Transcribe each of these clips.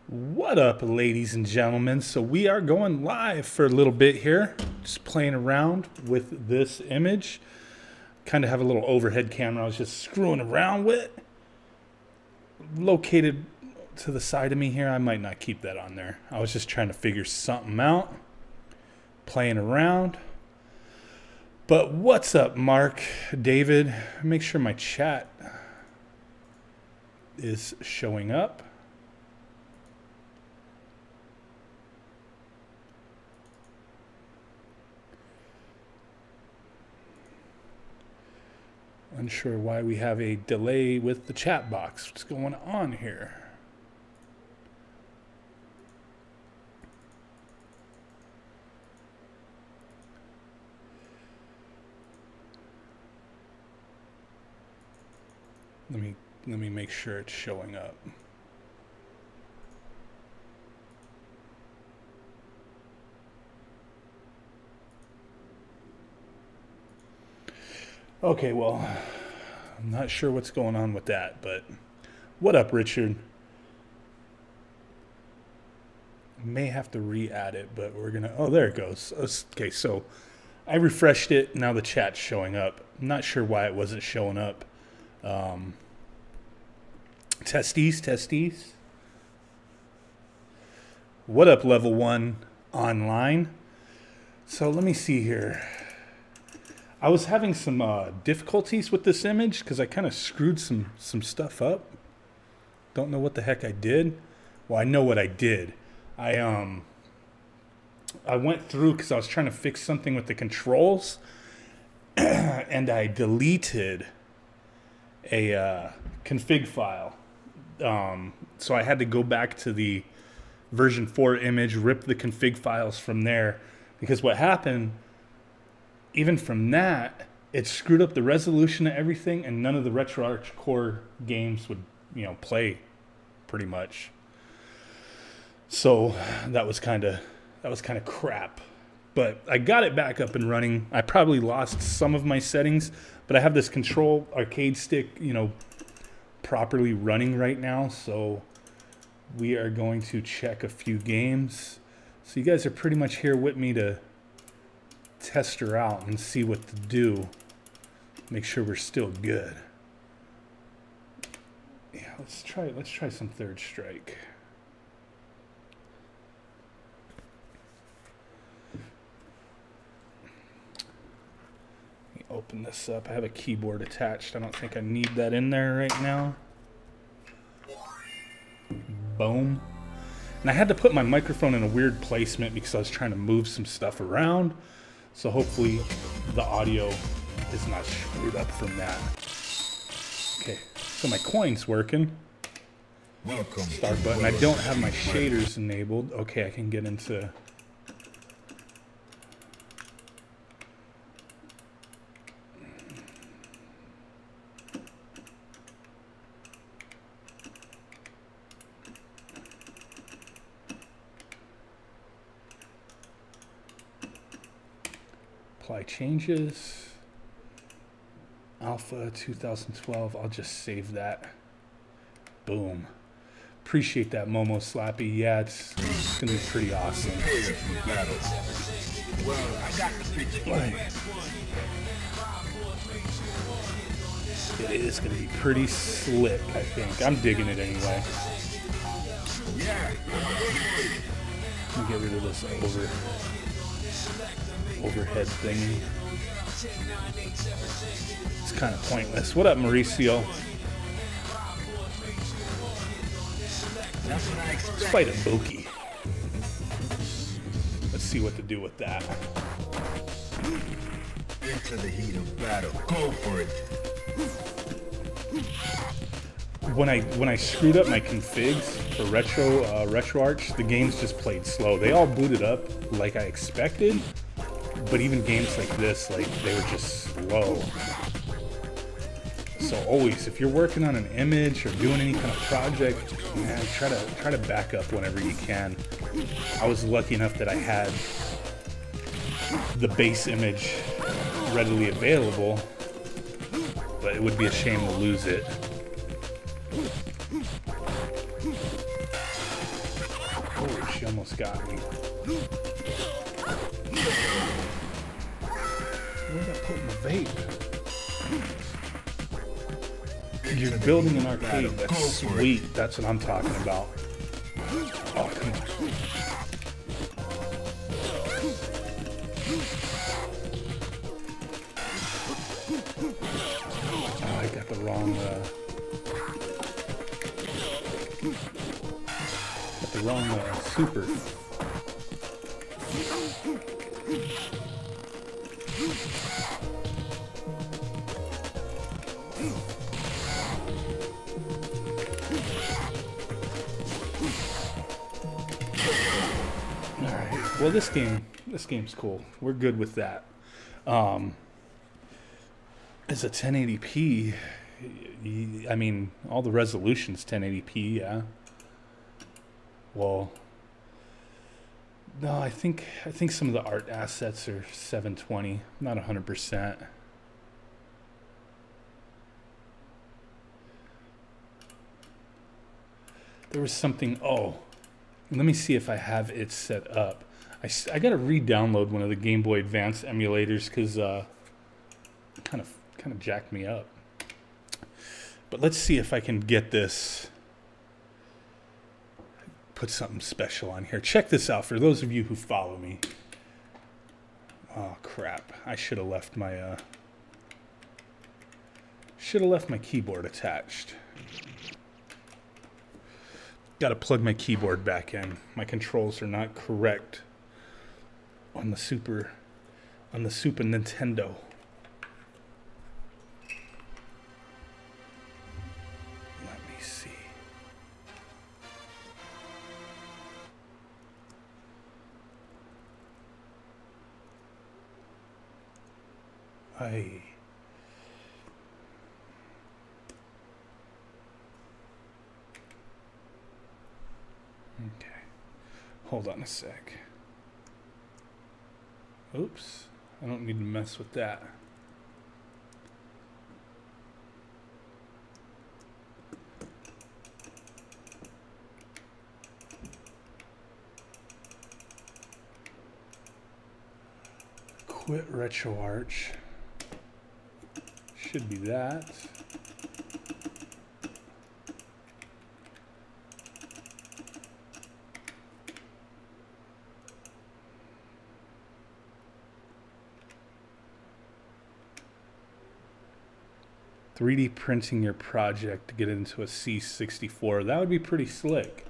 What up, ladies and gentlemen? So we are going live for a little bit here, just playing around with this image. Kind of have a little overhead camera I was just screwing around with. Located to the side of me here. I might not keep that on there. I was just trying to figure something out, playing around. But what's up, Mark, David? Make sure my chat is showing up. Unsure why we have a delay with the chat box. What's going on here? Let me make sure it's showing up. Okay, well, I'm not sure what's going on with that, but what up, Richard? May have to re-add it, but we're gonna, oh, there it goes. Okay, so I refreshed it, now the chat's showing up. I'm not sure why it wasn't showing up. Testes. What up, level 1 online? So let me see here. I was having some difficulties with this image because I kind of screwed some stuff up. Don't know what the heck I did. Well, I know what I did. I went through because I was trying to fix something with the controls, and I deleted a config file. So I had to go back to the version 4 image, rip the config files from there, because what happened, even from that, it screwed up the resolution of everything, and none of the RetroArch core games would, play, pretty much. So that was kind of crap. But I got it back up and running. I probably lost some of my settings, but I have this control arcade stick, properly running right now. So we are going to check a few games. So you guys are pretty much here with me to test her out and see what to do. Make sure we're still good. Yeah, let's try some Third Strike. Let me open this up. I have a keyboard attached. I don't think I need that in there right now. Boom. And I had to put my microphone in a weird placement because I was trying to move some stuff around. So hopefully the audio is not screwed up from that. Okay, so my coin's working. Welcome. Start button. I don't have my shaders enabled. Okay, I can get into... Apply changes. Alpha 2012. I'll just save that. Boom. Appreciate that, Momo Slappy. Yeah, it's gonna be pretty awesome. It is gonna be pretty slick, I think. I'm digging it anyway. Let me get rid of this overhead thingy. It's kind of pointless. What up, Mauricio? Let's fight a Boki. Let's see what to do with that. Into the heat of battle. Go for it. When I screwed up my configs for RetroArch, the games just played slow. They all booted up like I expected, but even games like this, they were just slow. So always, if you're working on an image or doing any kind of project, man, try to back up whenever you can. I was lucky enough that I had the base image readily available, but it would be a shame to lose it. almost got me. Where'd I put my vape? You're building an arcade. That's sweet. That's what I'm talking about. Oh, come on. Oh, I got the wrong, super. Alright, well this game's cool. We're good with that. It's a 1080p. I mean, all the resolution's 1080p, yeah. Well, no, I think some of the art assets are 720, not 100%. There was something, oh, let me see if I have it set up. I gotta re-download one of the Game Boy Advance emulators because kind of jacked me up. But let's see if I can get this. Put something special on here. Check this out for those of you who follow me. Oh crap! I should have left my keyboard attached. Got to plug my keyboard back in. My controls are not correct on the Super Nintendo. Let me see. Okay. Hold on a sec. Oops. I don't need to mess with that. Quit RetroArch. Should be that. .3D printing your project to get into a C64. That would be pretty slick.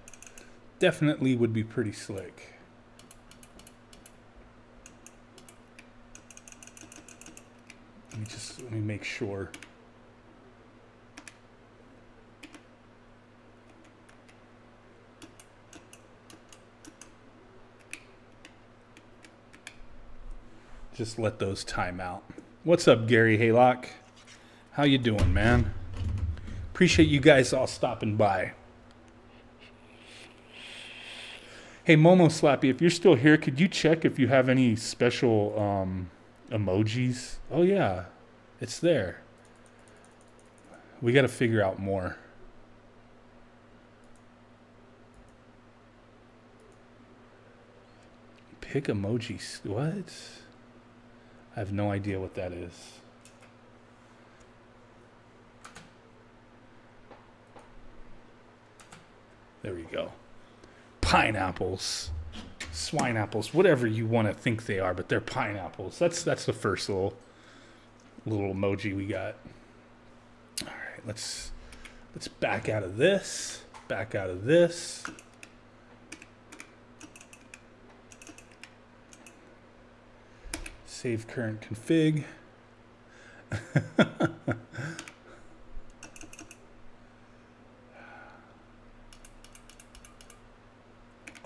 Definitely would be pretty slick. Let me make sure. Just let those time out. What's up, Gary Haylock? How you doing, man? Appreciate you guys all stopping by. Hey, Momo Slappy, if you're still here, could you check if you have any special emojis? Oh, yeah. It's there. We got to figure out more. Pick emojis. What? I have no idea what that is. There we go. Pineapples, swine apples, whatever you want to think they are, but they're pineapples. That's the first little emoji we got. All right, let's back out of this. Back out of this. Save current config.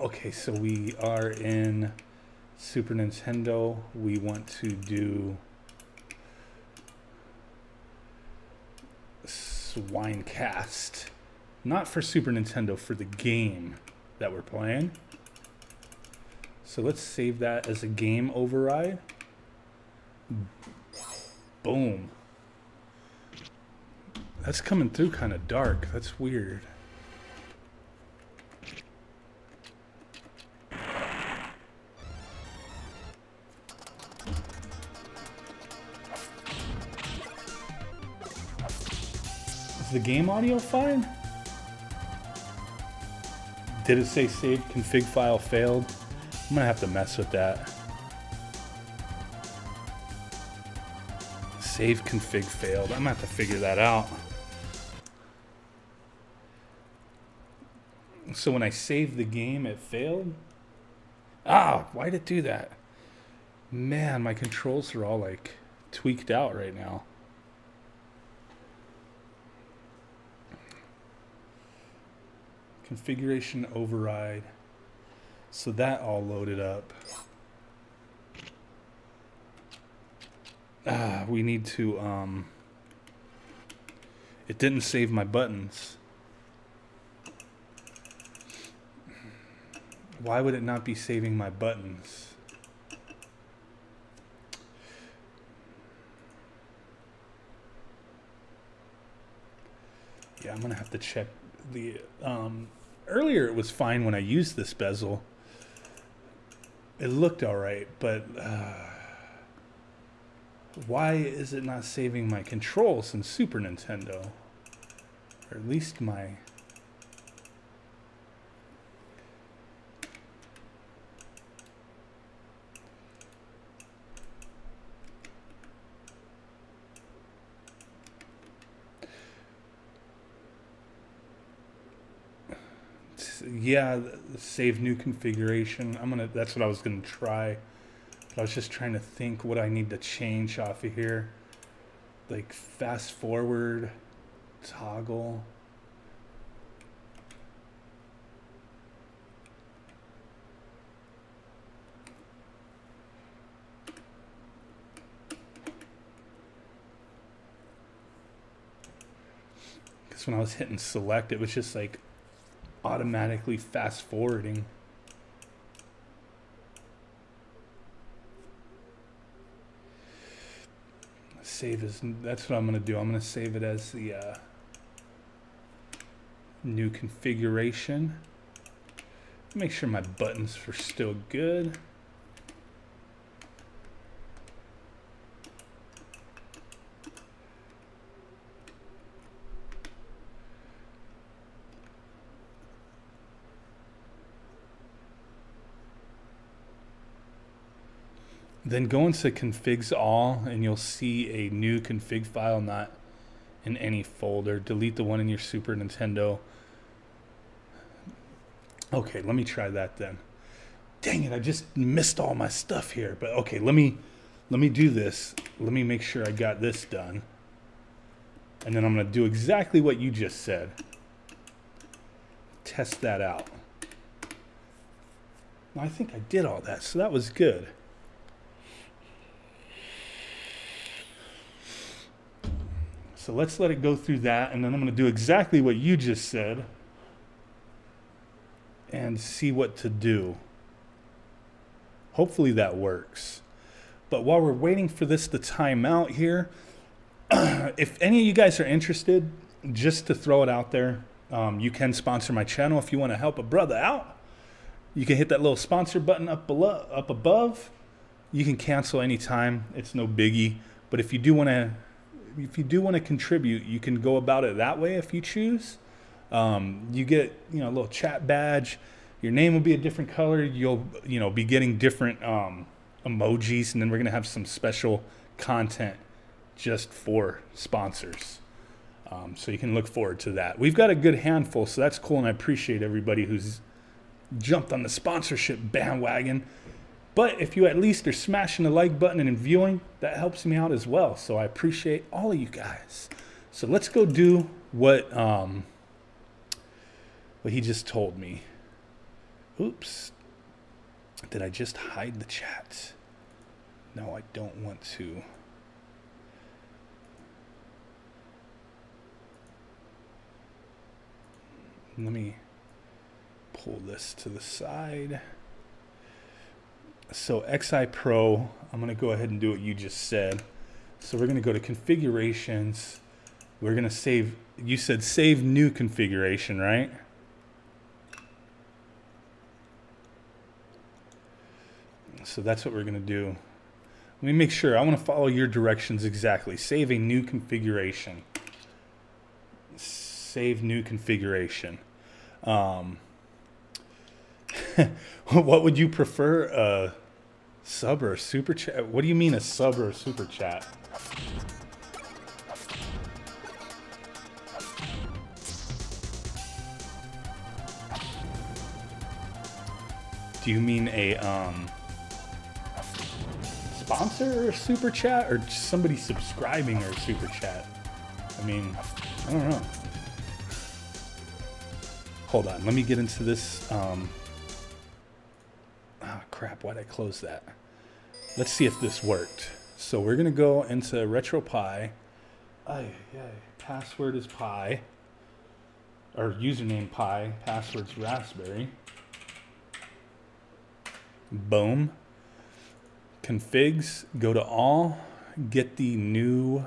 Okay, so we are in Super Nintendo. We want to do Swinecast. Not for Super Nintendo, for the game that we're playing. So let's save that as a game override. Boom. That's coming through kind of dark. That's weird. the game audio fine? Did it say save config file failed? I'm gonna have to mess with that. Save config failed. I'm gonna have to figure that out. So when I saved the game, it failed? Ah, why'd it do that? Man, my controls are all like tweaked out right now. Configuration override. So that all loaded up. We need to, it didn't save my buttons. Why would it not be saving my buttons? Yeah, I'm gonna have to check the, earlier it was fine when I used this bezel. It looked all right, but why is it not saving my controls in Super Nintendo? Or at least my... Yeah, save new configuration. That's what I was gonna try. But I was just trying to think what I need to change off of here. Like fast forward, toggle. Because when I was hitting select, it was just like automatically fast forwarding. Save as, that's what I'm going to do. I'm going to save it as the new configuration. Make sure my buttons are still good. Then go into configs all and you'll see a new config file not in any folder. Delete the one in your Super Nintendo. Okay, let me try that then. Dang it, I just missed all my stuff here. But okay, let me do this. Let me make sure I got this done. And then I'm gonna do exactly what you just said. Test that out. I think I did all that, so that was good. So let's let it go through that, and then I'm going to do exactly what you just said and see what to do. Hopefully that works. But while we're waiting for this to time out here, if any of you guys are interested, just to throw it out there, you can sponsor my channel if you want to help a brother out. You can hit that little sponsor button up above. You can cancel anytime. It's no biggie. But if you do want to contribute, you can go about it that way if you choose. You get, a little chat badge. Your name will be a different color. You'll, be getting different emojis, and then we're gonna have some special content just for sponsors. So you can look forward to that. We've got a good handful, so that's cool, and I appreciate everybody who's jumped on the sponsorship bandwagon. But if you at least are smashing the like button and viewing, that helps me out as well. So I appreciate all of you guys. So let's go do what he just told me. Oops. Did I just hide the chat? No, I don't want to. Let me pull this to the side. So XI Pro, I'm going to go ahead and do what you just said. So we're going to go to configurations. We're going to save, you said save new configuration, right? So that's what we're going to do. Let me make sure. I want to follow your directions exactly. Save a new configuration. Save new configuration. What would you prefer, a sub or a super chat? What do you mean a sub or a super chat? Do you mean a sponsor or a super chat, or just somebody subscribing or a super chat? I mean, I don't know. Hold on, let me get into this. Oh crap, why'd I close that? Let's see if this worked. So we're gonna go into Retropie. Password is Pi. Or username Pi, password's Raspberry. Boom. Configs, go to all, get the new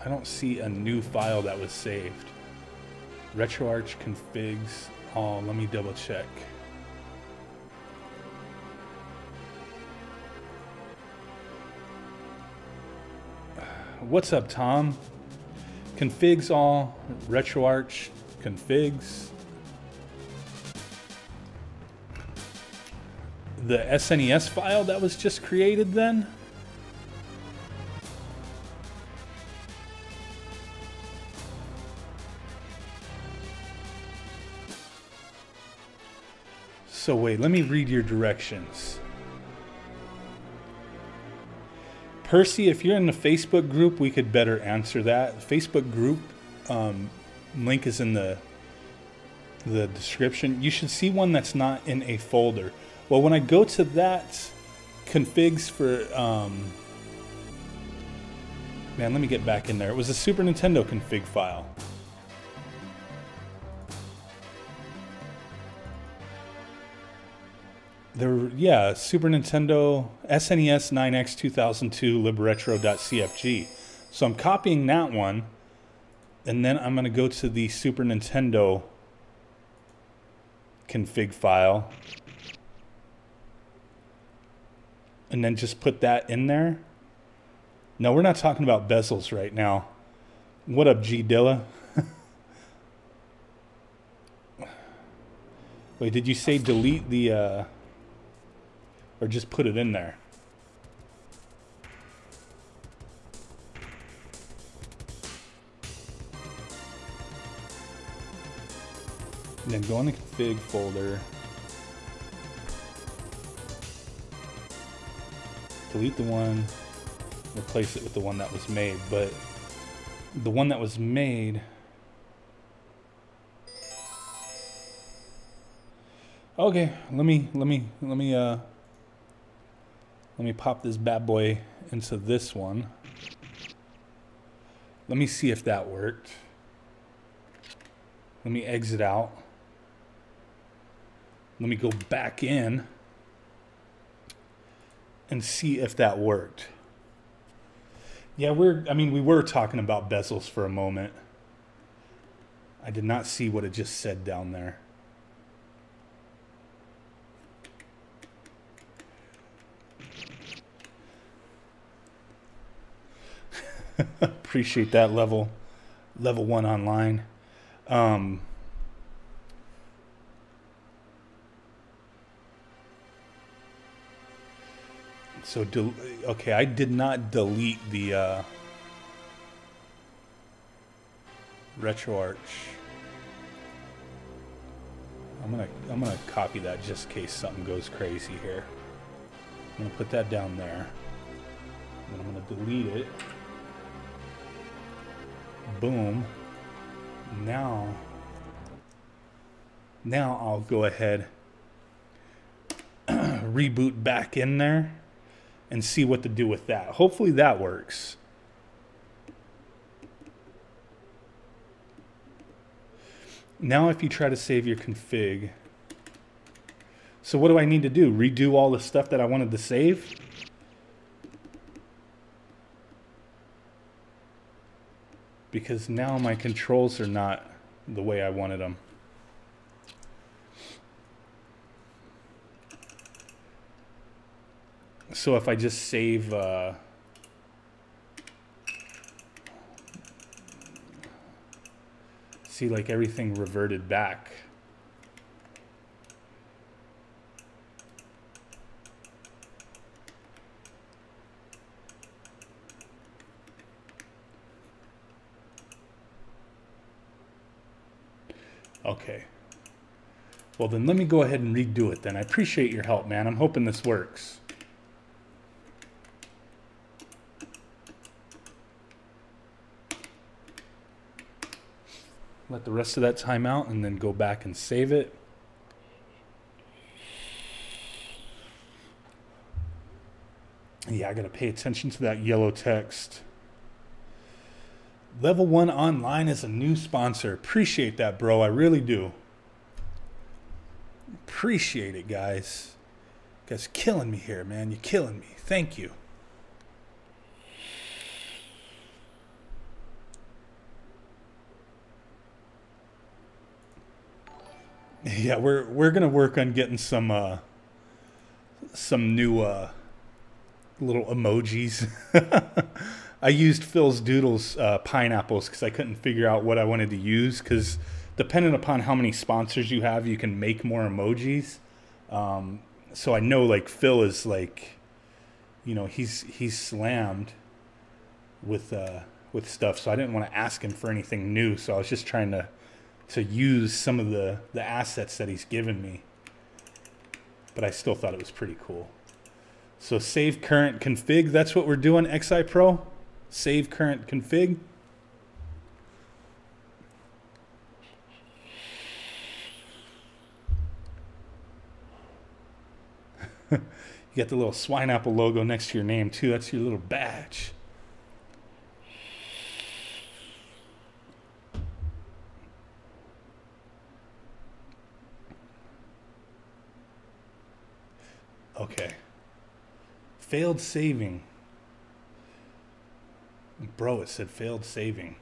I don't see a new file that was saved. RetroArch configs all, let me double check. What's up, Tom? Configs all, RetroArch configs. The SNES file that was just created then? So wait, let me read your directions. Percy, if you're in the Facebook group, we could better answer that. Facebook group link is in the description. You should see one that's not in a folder. Well, when I go to that configs for man, let me get back in there. It was a Super Nintendo config file. Yeah, Super Nintendo SNES 9X 2002 libretro.cfg. So I'm copying that one, and then I'm going to go to the Super Nintendo config file, and then just put that in there. No, we're not talking about bezels right now. What up, G Dilla? Wait, did you say delete the... or just put it in there? And then go in the config folder. Delete the one. Replace it with the one that was made. But the one that was made... Okay, let me pop this bad boy into this one. Let me see if that worked. Let me exit out. Let me go back in and see if that worked. Yeah, we were talking about bezels for a moment. I did not see what it just said down there. Appreciate that level 1 online. So okay, I did not delete the RetroArch. I'm gonna copy that just in case something goes crazy here. I'm gonna put that down there, and I'm gonna delete it. Boom. Now I'll go ahead, reboot back in there, and see what to do with that. Hopefully that works. Now if you try to save your config, so what do I need to do? Redo all the stuff that I wanted to save? Because now my controls are not the way I wanted them. So if I just save see, like, everything reverted back. Okay. Well, then let me go ahead and redo it then. I appreciate your help, man. I'm hoping this works. Let the rest of that time out and then go back and save it. Yeah, I gotta pay attention to that yellow text. Level 1 Online is a new sponsor. Appreciate that, bro. I really do. Appreciate it, guys. You guys killing me here, man. You're killing me. Thank you. Yeah, we're gonna work on getting some new little emojis. I used Phil's Doodles pineapples because I couldn't figure out what I wanted to use, because depending upon how many sponsors you have, you can make more emojis. So I know, like, Phil is, like, you know, he's slammed with stuff, so I didn't want to ask him for anything new. So I was just trying to use some of the assets that he's given me. But I still thought it was pretty cool. So save current config, that's what we're doing, XI Pro. Save current config. You got the little swine apple logo next to your name too. That's your little badge. Okay. Failed saving. Bro, it said failed saving.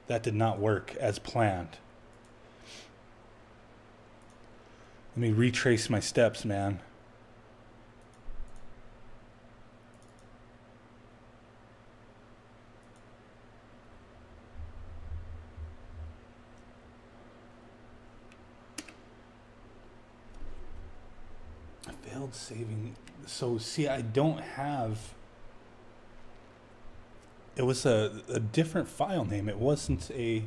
That did not work as planned. Let me retrace my steps, man. Failed saving. So, see, I don't have... It was a different file name. It wasn't a...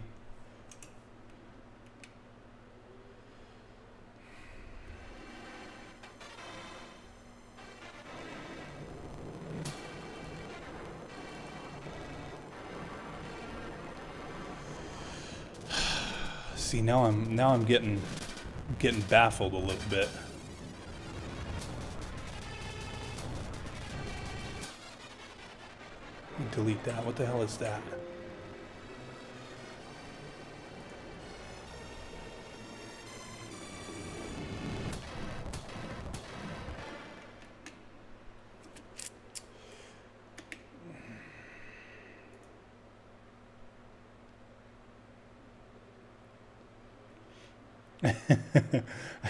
See, now I'm getting baffled a little bit. Delete that. What the hell is that?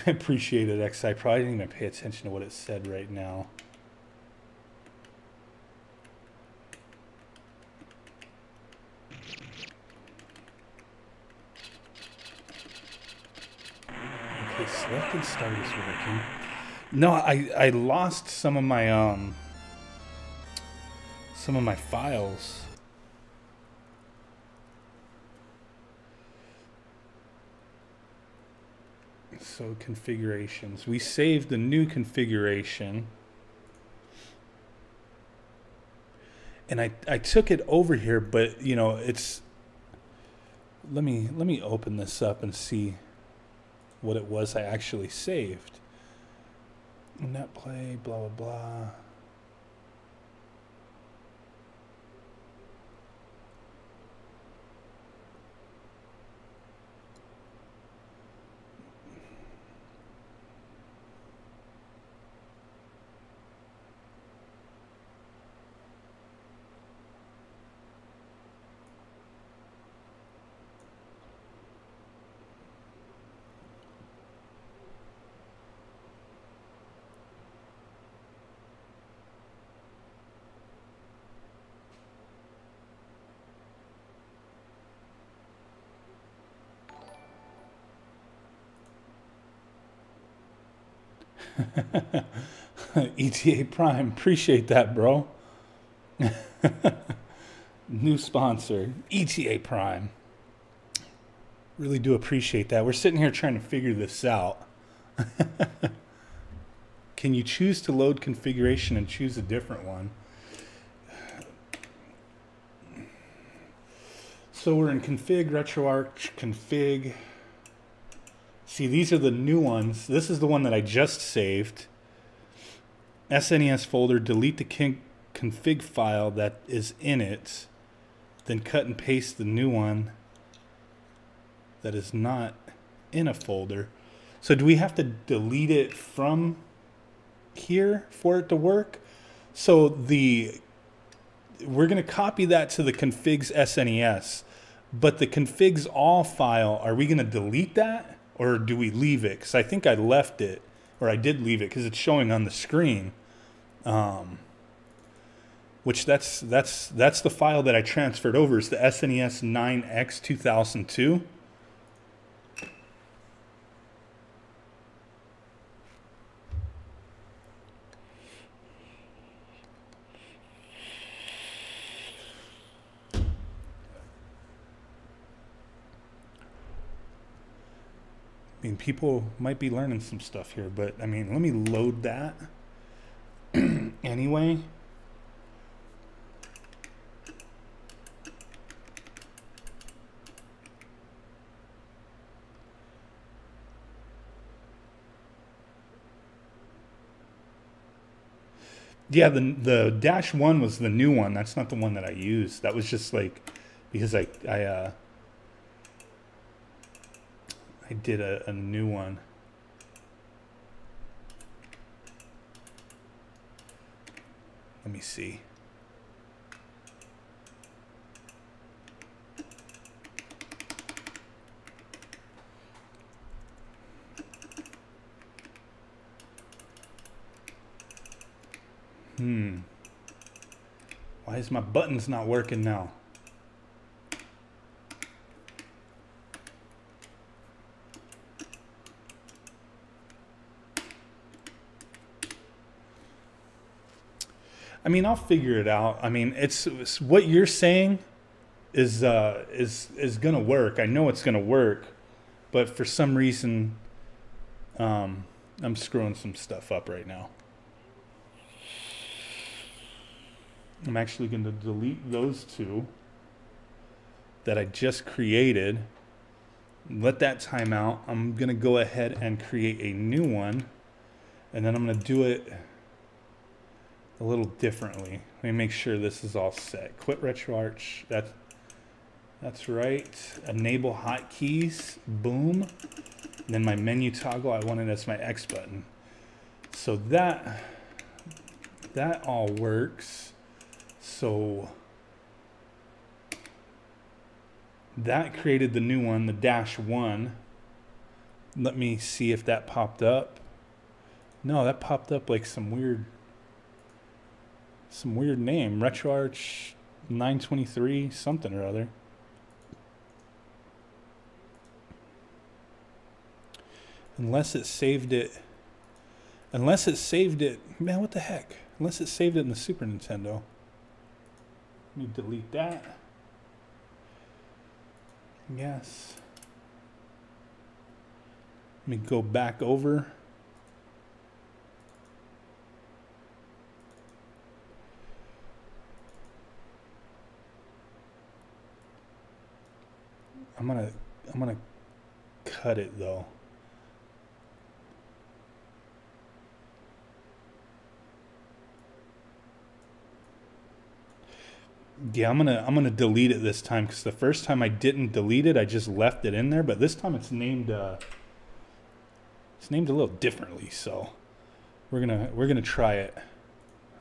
I appreciate it, X. I probably didn't even pay attention to what it said right now. Okay, selected start is working. No, I lost some of my files. So configurations. We saved the new configuration. And I took it over here, but you know, it's let me open this up and see what it was I actually saved. Net play, blah blah blah. ETA Prime, appreciate that, bro. New sponsor, ETA Prime. Really do appreciate that. We're sitting here trying to figure this out. Can you choose to load configuration and choose a different one? So we're in config, RetroArch, config. See, these are the new ones. This is the one that I just saved. SNES folder, delete the config file that is in it. Then cut and paste the new one that is not in a folder. So do we have to delete it from here for it to work? So we're going to copy that to the configs SNES, but the configs all file, are we going to delete that or do we leave it? Because I think I left it, or I did leave it because it's showing on the screen. Which that's the file that I transferred over. It's the SNES 9X 2002. I mean, people might be learning some stuff here, but I mean, let me load that anyway. Yeah, the -1 was the new one. That's not the one that I used. That was just like because I did a new one. Let me see. Why is my buttons not working now? I mean, I'll figure it out. I mean, it's what you're saying is gonna work. I know it's gonna work, but for some reason, I'm screwing some stuff up right now. I'm actually going to delete those two that I just created. Let that time out. I'm going to go ahead and create a new one, and then I'm going to do it a little differently. Let me make sure this is all set. Quit RetroArch. That's right. Enable hotkeys. Boom. And then my menu toggle, I want it as my X button. So that all works. So that created the new one, the -1. Let me see if that popped up. No, that popped up like some weird name. RetroArch 923 something or other. Unless it saved it. Man, what the heck? Unless it saved it in the Super Nintendo. Let me delete that. Yes. Let me go back over. I'm gonna cut it though. Yeah, I'm gonna delete it this time because the first time I didn't delete it, I just left it in there. But this time it's named a little differently. So we're gonna try it.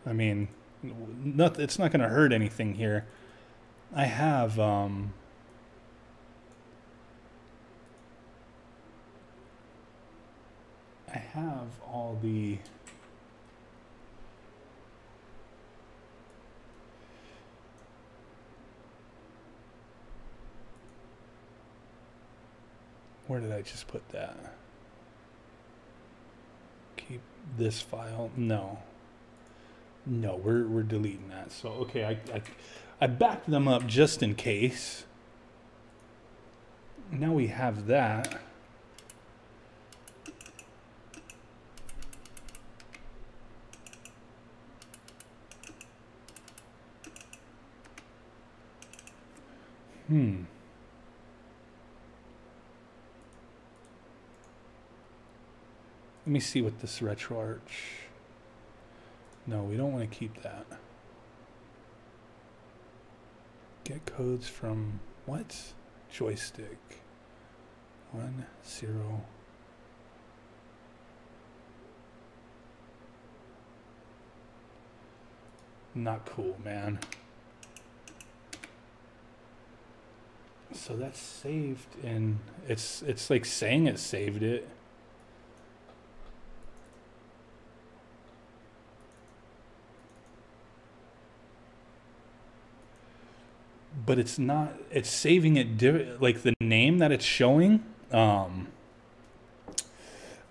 I mean, it's not gonna hurt anything here. I have all the. Where did I just put that? Keep this file. No, we're deleting that. So okay, I backed them up just in case. Now we have that. Let me see what this RetroArch. No, we don't want to keep that. Get codes from what? Joystick. 1, 0. Not cool, man. So that's saved, and it's like saying it saved it. But it's not, it's saving it like the name that it's showing, the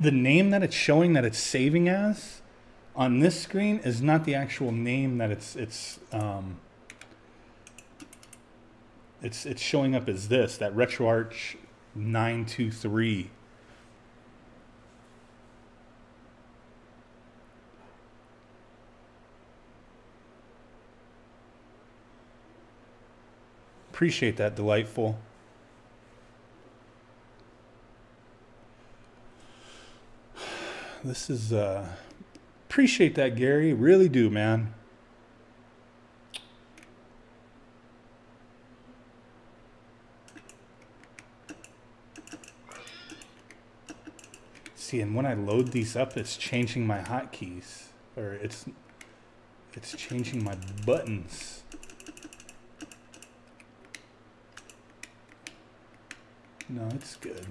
name that it's showing that it's saving as on this screen is not the actual name that it's showing up as this, that RetroArch 923. Appreciate that, Delightful. This is, appreciate that, Gary. Really do, man. See, and when I load these up, it's changing my hotkeys, or it's changing my buttons. No, it's good.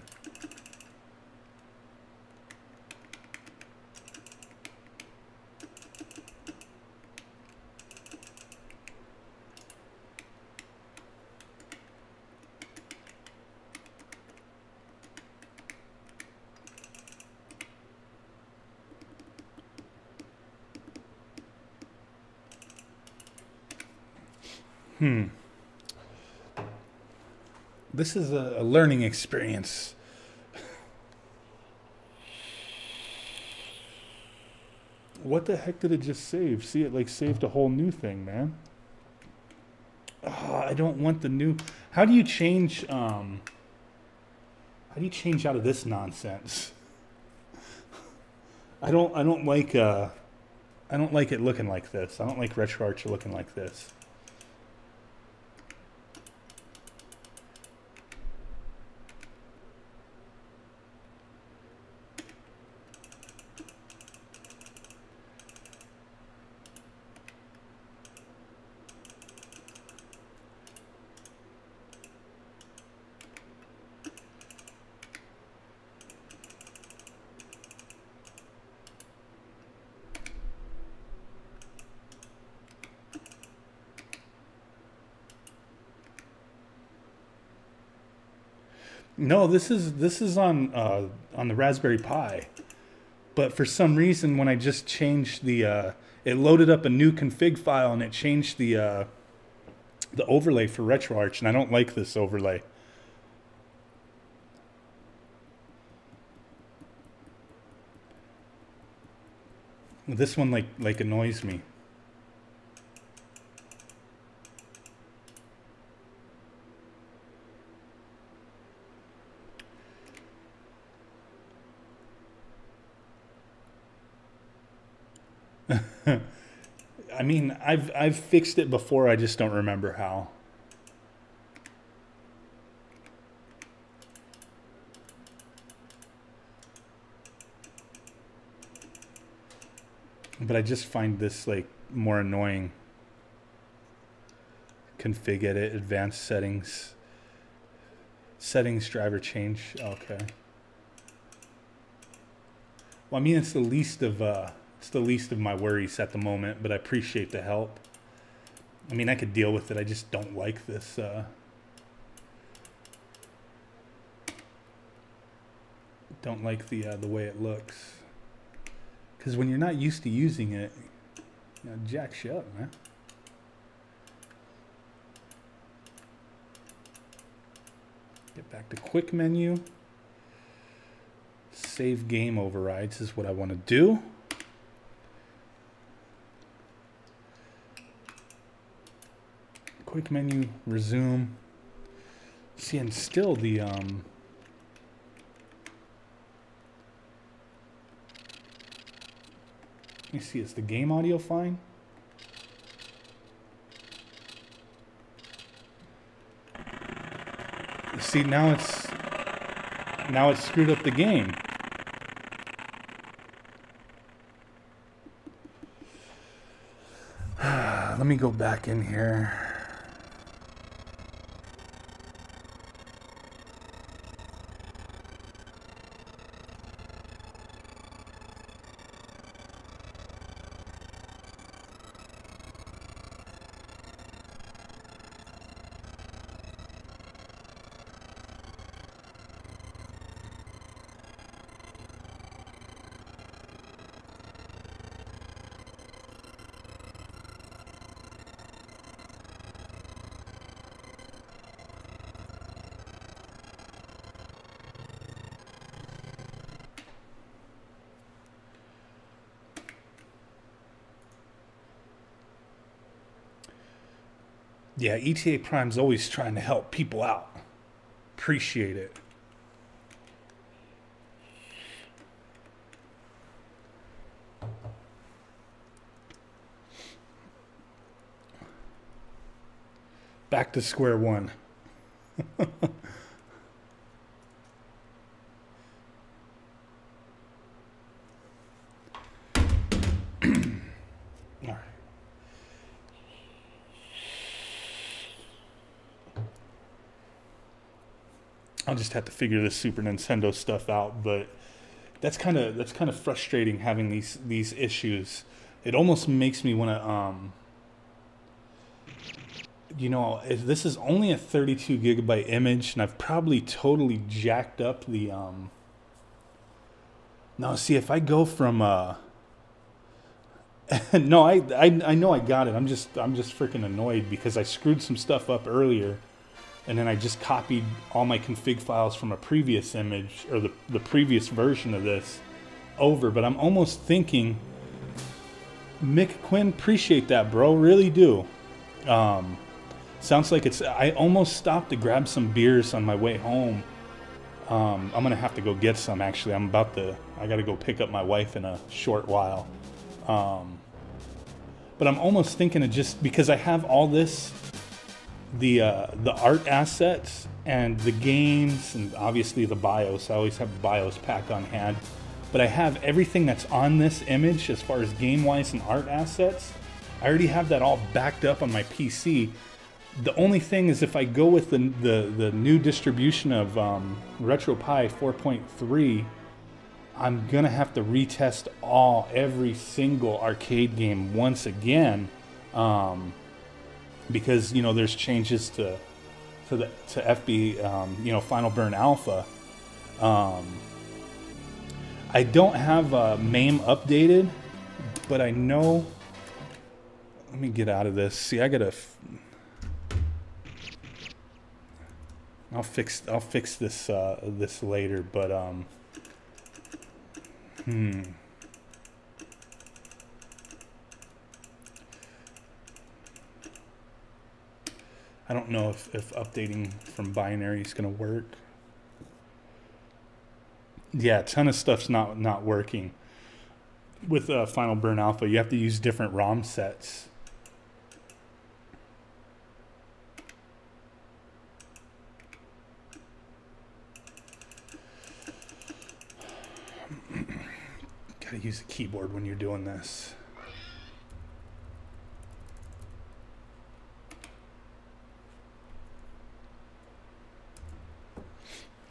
This is a learning experience. What the heck did it just save? See, it like saved a whole new thing, man. Oh, I don't want the new. How do you change? How do you change out of this nonsense? I don't like it looking like this. I don't like RetroArch looking like this. No, this is on the Raspberry Pi, but for some reason when I just changed the, it loaded up a new config file and it changed the overlay for RetroArch, and I don't like this overlay. This one like annoys me. I mean, I've fixed it before, I just don't remember how. But I just find this like more annoying. Config edit, advanced settings. Settings driver change. Okay. Well, I mean, it's the least of my worries at the moment, but I appreciate the help. I mean, I could deal with it. I just don't like this. Don't like the way it looks. Because when you're not used to using it, jacks you up, man. Get back to quick menu. Save game overrides is what I want to do. Quick menu, resume. See, and still the let me see, is the game audio fine? See, now it's screwed up the game. Let me go back in here. Yeah, ETA Prime's always trying to help people out. Appreciate it. Back to square one. I'll just have to figure this Super Nintendo stuff out, but that's kind of frustrating having these issues. It almost makes me want to this is only a 32 gigabyte image, and I've probably totally jacked up the now see, if I go from no, I know I got it. I'm just freaking annoyed because I screwed some stuff up earlier. And then I just copied all my config files from a previous image, or the previous version of this, over. But I'm almost thinking, Mick Quinn, appreciate that, bro. Really do. Sounds like it's... I almost stopped to grab some beers on my way home. I'm going to have to go get some, actually. I got to go pick up my wife in a short while. But I'm almost thinking of just... Because I have all this... the art assets and the games and obviously the BIOS. I always have a BIOS pack on hand, but I have everything that's on this image as far as game-wise and art assets. I already have that all backed up on my PC. The only thing is, if I go with the new distribution of Retropie 4.3, I'm gonna have to retest every single arcade game once again. Because there's changes to FB Final Burn Alpha. I don't have MAME updated, but I know. Let me get out of this. See, I gotta. I'll fix this this later, but I don't know if updating from binary is going to work. Yeah, a ton of stuff's not working. With Final Burn Alpha, you have to use different ROM sets. Gotta use a keyboard when you're doing this.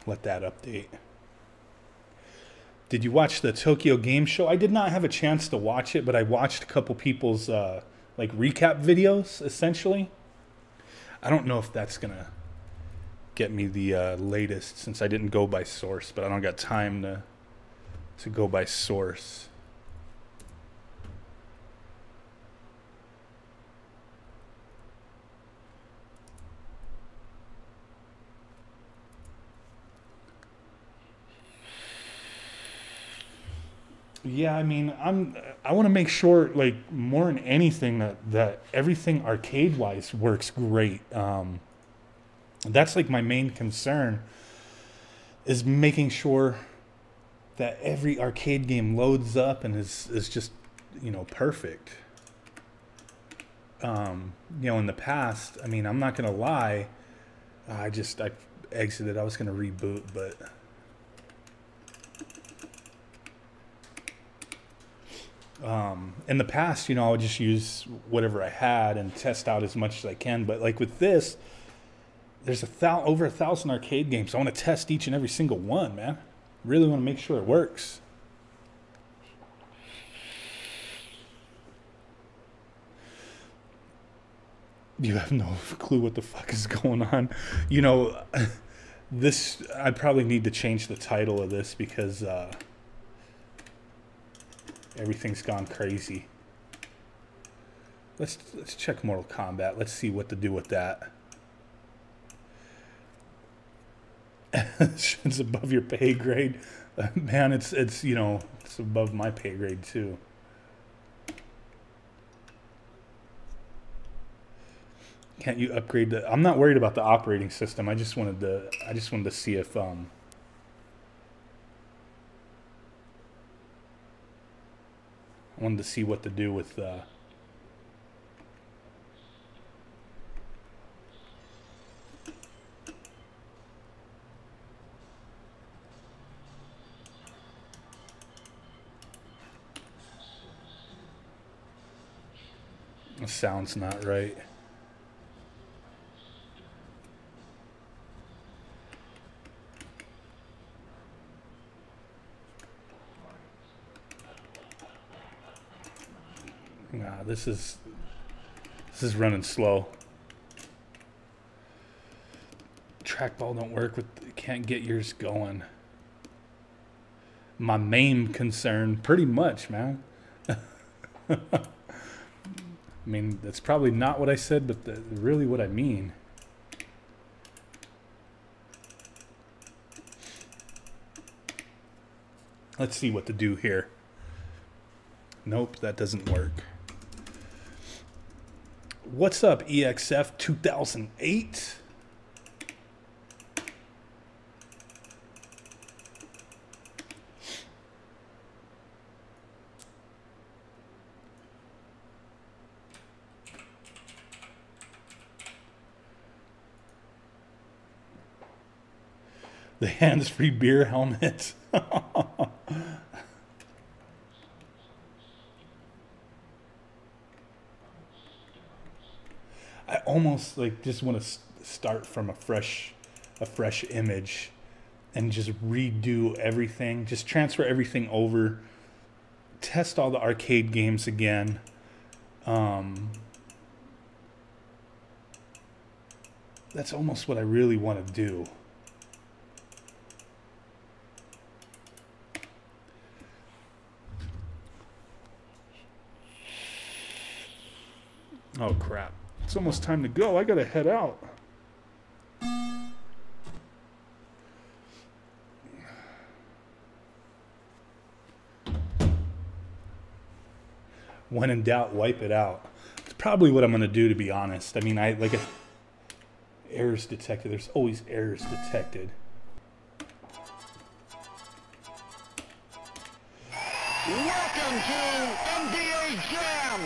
Let that update. Did you watch the Tokyo Game Show? I did not have a chance to watch it, but I watched a couple people's like recap videos, essentially. I don't know if that's gonna get me the latest, since I didn't go by source, but I don't got time to go by source. Yeah, I mean, I want to make sure, like, more than anything, that everything arcade wise works great. That's like my main concern, is making sure that every arcade game loads up and is just, perfect. In the past, I mean, I'm not gonna lie, I exited. I was gonna reboot, but in the past, I would just use whatever I had and test out as much as I can. But like with this, there's over 1,000 arcade games. I want to test each and every single one, man. Really want to make sure it works. You have no clue what the fuck is going on. This, I probably need to change the title of this because everything's gone crazy. Let's check Mortal Kombat. Let's see what to do with that. It's above your pay grade. Man, it's above my pay grade too. Can't you upgrade the... I'm not worried about the operating system. I just wanted to see if I wanted to see what to do with the sound's not right. Nah, this is running slow. Trackball don't work can't get yours going. My main concern, pretty much, man. I mean, that's probably not what I said, but really what I mean. Let's see what to do here. Nope, that doesn't work. What's up, EXF 2008? The hands-free beer helmet. I almost just want to start from a fresh image and just redo everything. Just transfer everything over. Test all the arcade games again. That's almost what I really want to do. Oh crap. It's almost time to go. I gotta head out. When in doubt, wipe it out. It's probably what I'm gonna do, to be honest. I mean, errors detected. There's always errors detected. Welcome to NBA Jam!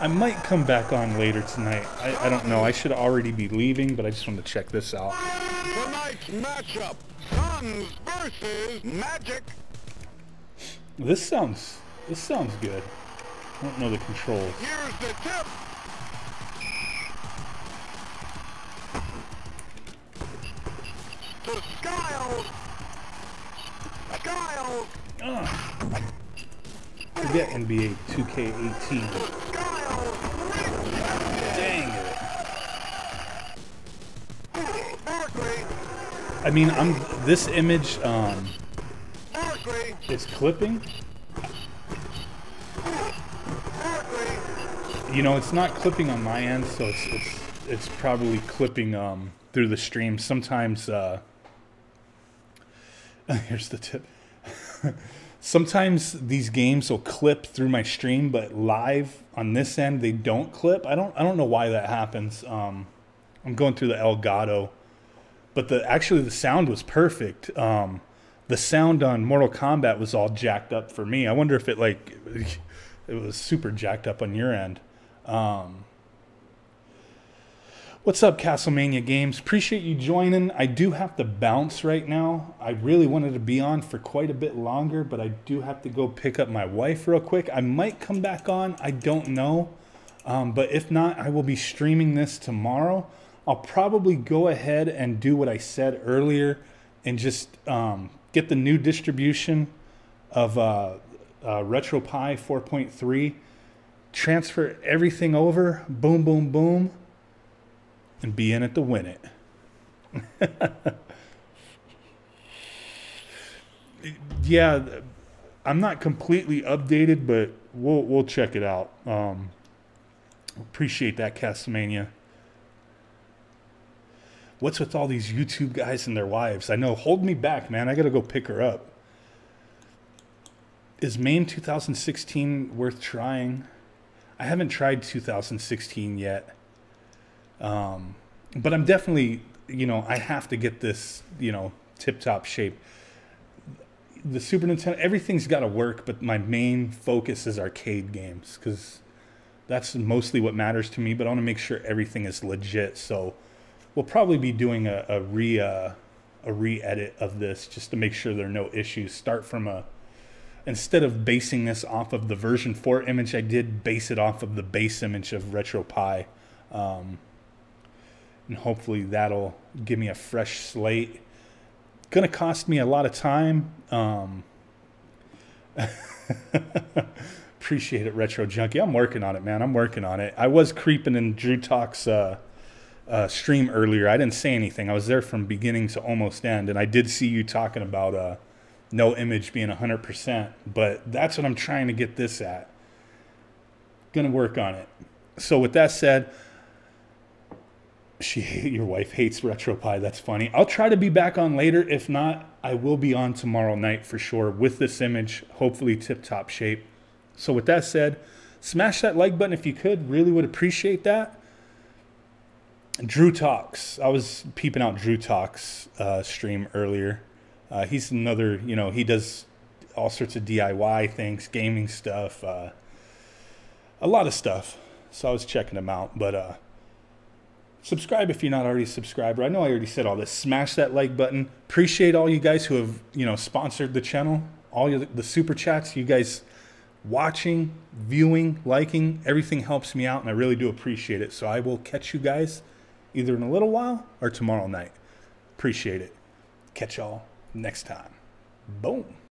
I might come back on later tonight. I don't know. I should already be leaving, but I just wanted to check this out. Tonight's matchup, Suns versus Magic. This sounds good. I don't know the controls. Here's the tip. To Skiles. Skiles. Forget NBA 2K18. Dang it. Barkley. I mean, this image Barkley. is clipping. Barkley. It's not clipping on my end, so it's probably clipping through the stream. Sometimes Here's the tip. Sometimes these games will clip through my stream, but live on this end they don't clip. I don't know why that happens. I'm going through the Elgato, but actually the sound was perfect. The sound on Mortal Kombat was all jacked up for me. I wonder if it was super jacked up on your end. What's up, Castlemania Games? Appreciate you joining. I do have to bounce right now. I really wanted to be on for quite a bit longer, but I do have to go pick up my wife real quick. I might come back on. I don't know. But if not, I will be streaming this tomorrow. I'll probably go ahead and do what I said earlier and just get the new distribution of Retropie 4.3, transfer everything over, boom, boom, boom, and be in it to win it. Yeah, I'm not completely updated, but we'll check it out. Appreciate that, Castlemania. What's with all these YouTube guys and their wives? I know, hold me back, man. I got to go pick her up. Is Maine 2016 worth trying? I haven't tried 2016 yet. But I'm definitely, I have to get this, tip-top shape. The Super Nintendo, everything's got to work, but my main focus is arcade games because that's mostly what matters to me, but I want to make sure everything is legit. So we'll probably be doing a re-edit of this just to make sure there are no issues. Start from instead of basing this off of the version 4 image, I did base it off of the base image of Retropie. And hopefully that'll give me a fresh slate. Gonna cost me a lot of time. Appreciate it, Retro Junkie. I'm working on it, man. I'm working on it. I was creeping in Drew Talk's stream earlier. I didn't say anything. I was there from beginning to almost end, and I did see you talking about no image being 100%, but that's what I'm trying to get this at. Gonna work on it. So with that said, your wife hates Retropie. That's funny. I'll try to be back on later. If not, I will be on tomorrow night for sure with this image, hopefully tip-top shape. So with that said, smash that like button if you could. Really would appreciate that. Drew Talks. I was peeping out Drew Talks stream earlier. He's another, he does all sorts of DIY things, gaming stuff, a lot of stuff. So I was checking him out, but subscribe if you're not already a subscriber. I know I already said all this. Smash that like button. Appreciate all you guys who have, sponsored the channel. All the super chats, you guys watching, viewing, liking, everything helps me out, and I really do appreciate it. So I will catch you guys either in a little while or tomorrow night. Appreciate it. Catch y'all next time. Boom.